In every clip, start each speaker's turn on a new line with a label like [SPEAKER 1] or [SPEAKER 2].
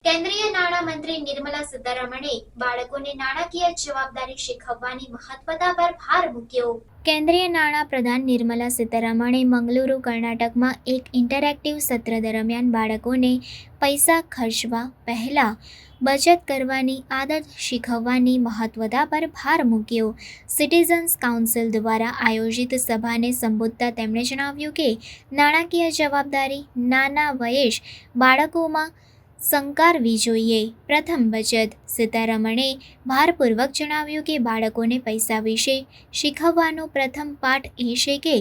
[SPEAKER 1] કેન્દ્રીય નાણામંત્રી નિર્મલા સીતારમણે બાળકોને નાણાકીય જવાબદારી શીખવવાની મહત્વતા પર ભાર મૂક્યો. કેન્દ્રીય નાણાં પ્રધાન નિર્મલા સીતારમણે મંગલુરુ, કર્ણાટકમાં એક ઇન્ટરેક્ટિવ સત્ર દરમિયાન બાળકોને પૈસા ખર્ચવા પહેલા બચત કરવાની આદત શીખવવાની મહત્વતા પર ભાર મૂક્યો. સિટીઝન્સ કાઉન્સિલ દ્વારા આયોજિત સભાને સંબોધતા તેમણે જણાવ્યું કે નાણાકીય જવાબદારી નાના વયે જ બાળકોમાં સંકારવી જોઈએ. પ્રથમ બચત. સીતારમણે ભારપૂર્વક જણાવ્યું કે બાળકોને પૈસા વિશે શીખવવાનો પ્રથમ પાઠ એ છે કે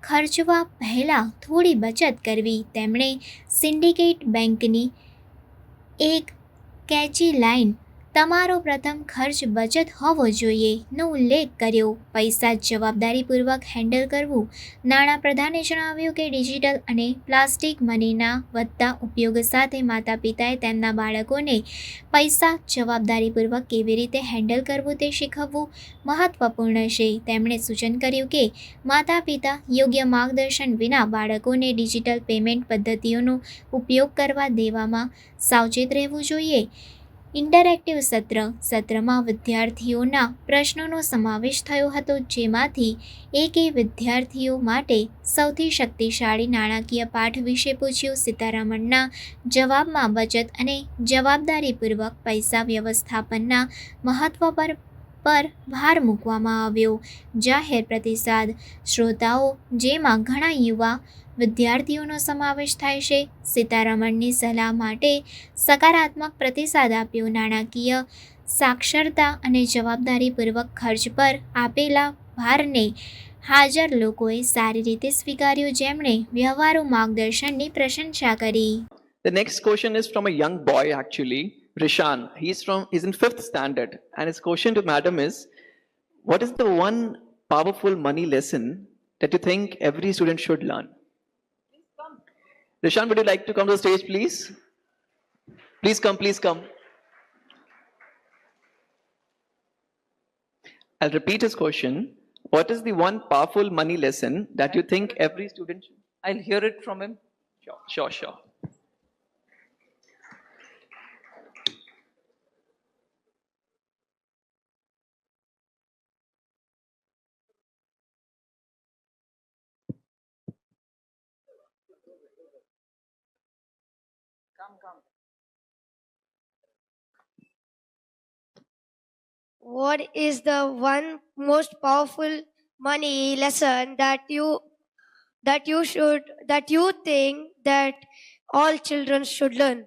[SPEAKER 1] ખર્ચવા પહેલાં થોડી બચત કરવી. તેમણે સિન્ડિકેટ બેંકની એક કેચી લાઇન "તમારો પ્રથમ ખર્ચ બચત હોવો જોઈએ" નો ઉલ્લેખ કર્યો. પૈસા જવાબદારીપૂર્વક હેન્ડલ કરવું. નાણાપ્રધાને જણાવ્યું કે ડિજિટલ અને પ્લાસ્ટિક મનીના વધતા ઉપયોગ સાથે માતાપિતાએ તેમના બાળકોને પૈસા જવાબદારીપૂર્વક કેવી રીતે હેન્ડલ કરવું તે શીખવવું મહત્વપૂર્ણ છે. તેમણે સૂચન કર્યું કે માતાપિતા યોગ્ય માર્ગદર્શન વિના બાળકોને ડિજિટલ પેમેન્ટ પદ્ધતિઓનો ઉપયોગ કરવા દેવામાં સાવચેત રહેવું જોઈએ. ઇન્ટરેક્ટિવ સત્ર. સત્રમાં વિદ્યાર્થીઓના પ્રશ્નોનો સમાવેશ થયો હતો, જેમાંથી એકે વિદ્યાર્થીઓ માટે સૌથી શક્તિશાળી નાણાકીય પાઠ વિશે પૂછ્યું. સીતારમણના જવાબમાં બચત અને જવાબદારીપૂર્વક પૈસા વ્યવસ્થાપનના મહત્વ પર ભાર મૂકવામાં આવ્યો. જાહેર પ્રતિસાદ. શ્રોતાઓ, જેમાં ઘણા યુવા વિદ્યાર્થીઓનો સમાવેશ થાય છે, સીતારમણની સલાહ માટે સકારાત્મક પ્રતિસાદ આપ્યો. નાણાકીય સાક્ષરતા અને જવાબદારીપૂર્વક ખર્ચ પર આપેલા ભારને હાજર લોકોએ સારી રીતે સ્વીકાર્યો, જેમણે વ્યવહારુ માર્ગદર્શનની પ્રશંસા કરી.
[SPEAKER 2] The next question is from a young boy actually, Rishan. He's in 5th standard, and his question to madam is, what is the one powerful money lesson that you think every student should learn? Rishan, would you like to come to the stage, please? Please come, please come. I'll repeat his question. What is the one powerful money lesson that you think every student should?
[SPEAKER 3] I'll hear it from him.
[SPEAKER 2] Sure.
[SPEAKER 3] Come.
[SPEAKER 4] What is the one most powerful money lesson that you think that all children should learn?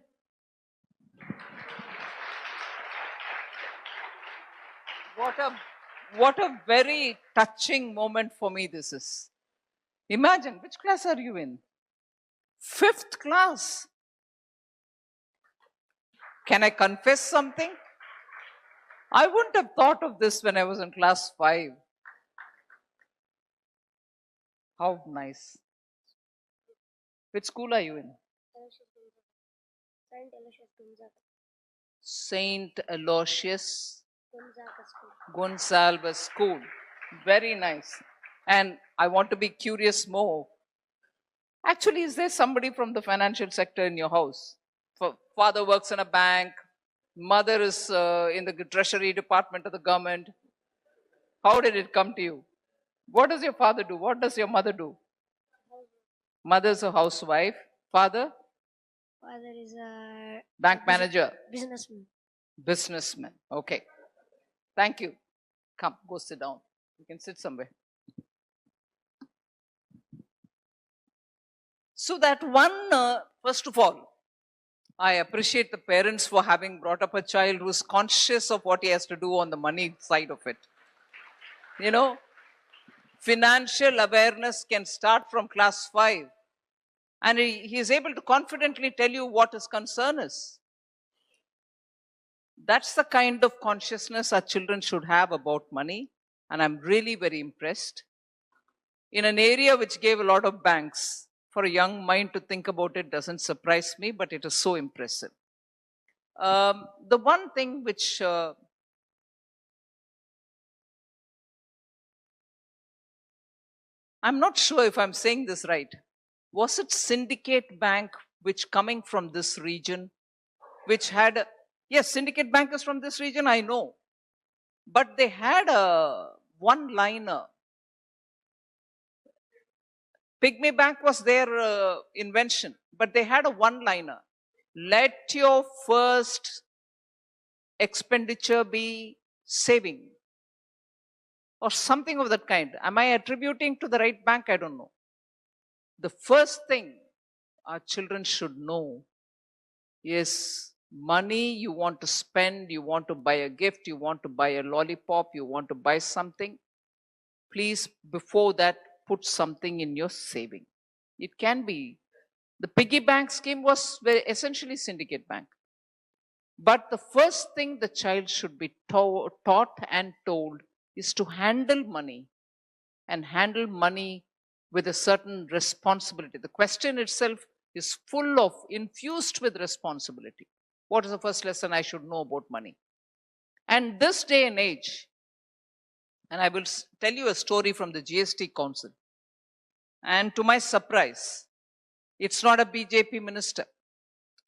[SPEAKER 3] What a very touching moment for me this is. Imagine, which class are you in? 5th class. Can I confess something? I wouldn't have thought of this when I was in class 5. How nice. Which school are you in? Saint Aloysius Gonsalves School. Very nice. And I want to be curious more. Actually, is there somebody from the financial sector in your house? Father works in a bank. Mother is in the treasury department of the government. How did it come to you? What does your father do? What does your mother do? Mother's a housewife. Father?
[SPEAKER 4] Father is a
[SPEAKER 3] Bank manager.
[SPEAKER 4] businessman.
[SPEAKER 3] Okay. Thank you. Come, go sit down. You can sit somewhere. So that one, first of all, I appreciate the parents for having brought up a child who is conscious of what he has to do on the money side of it. You know, financial awareness can start from class 5. And he is able to confidently tell you what his concern is. That's the kind of consciousness our children should have about money. And I'm really very impressed. In an area which gave a lot of banks, for a young mind to think about it doesn't surprise me, but it is so impressive. The one thing which I'm not sure if I'm saying this right. Was it Syndicate Bank, which coming from this region, which had, yes, Syndicate Bank is from this region, I know. But they had a one-liner. Pygmy Bank was their invention, but they had a one-liner. Let your first expenditure be saving, or something of that kind. Am I attributing to the right bank? I don't know. The first thing our children should know is money you want to spend, you want to buy a gift, you want to buy a lollipop, you want to buy something. Please, before that, put something in your saving. It can be. The piggy bank scheme was essentially Syndicate Bank. But the first thing the child should be taught and told is to handle money, and handle money with a certain responsibility. The question itself is full of, infused with responsibility. What is the first lesson I should know about money? And this day and age, and I will tell you a story from the GST Council. And to my surprise, it's not a BJP minister,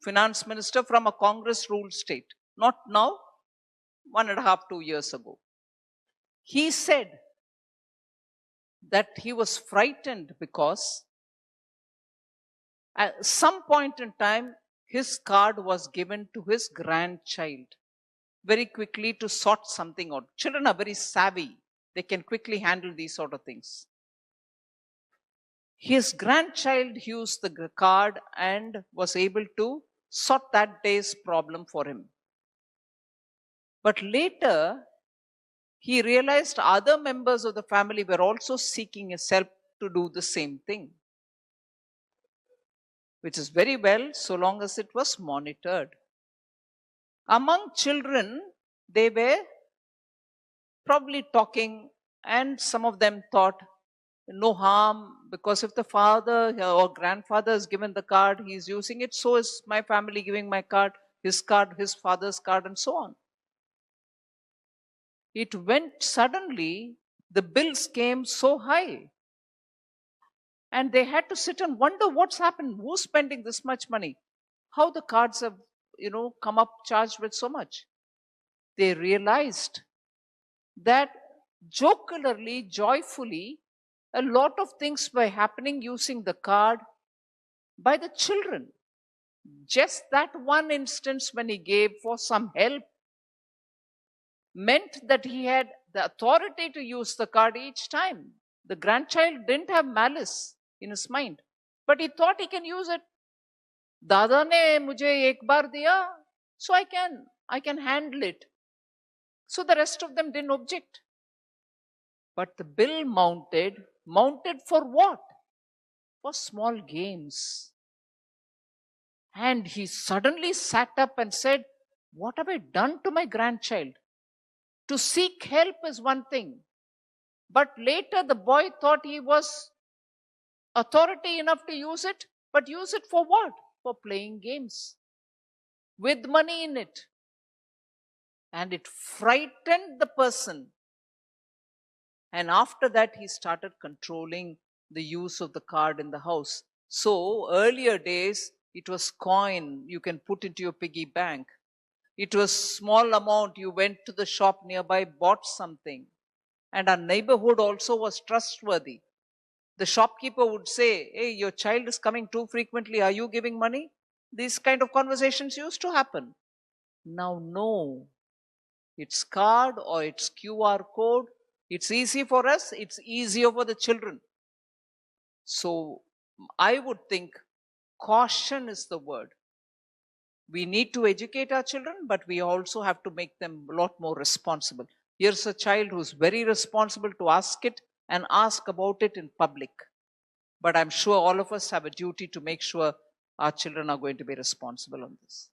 [SPEAKER 3] finance minister from a Congress ruled state. Not now, 1.5, 2 years ago. He said that he was frightened because at some point in time, his card was given to his grandchild very quickly to sort something out. Children are very savvy. They can quickly handle these sort of things. His grandchild used the card and was able to sort that day's problem for him. But later, he realized other members of the family were also seeking his help to do the same thing, which is very well so long as it was monitored. Among children, they were probably talking, and some of them thought, no harm, because if the father or grandfather has given the card, he is using it, so is my family giving my card, his father's card, and so on. It went suddenly, the bills came so high. And they had to sit and wonder what's happened, who's spending this much money, how the cards have, come up charged with so much. They realized that jocularly, joyfully, a lot of things were happening using the card by the children. Just that one instance when he gave for some help meant that he had the authority to use the card each time. The grandchild didn't have malice in his mind, but he thought he can use it. Dada ne mujhe ek baar diya, so I can handle it. So the rest of them didn't object. But the bill mounted for what? For small games. And he suddenly sat up and said, what have I done to my grandchild? To seek help is one thing. But later the boy thought he was authority enough to use it, but use it for what? For playing games with money in it. And it frightened the person. And after that, he started controlling the use of the card in the house. So earlier days, it was coin you can put into your piggy bank. It was small amount. You went to the shop nearby, bought something. And our neighborhood also was trustworthy. The shopkeeper would say, hey, your child is coming too frequently. Are you giving money? These kind of conversations used to happen. Now, no. It's card or it's QR code. It's easy for us. It's easier for the children. So I would think caution is the word. We need to educate our children, but we also have to make them a lot more responsible. Here's a child who's very responsible to ask it and ask about it in public. But I'm sure all of us have a duty to make sure our children are going to be responsible on this.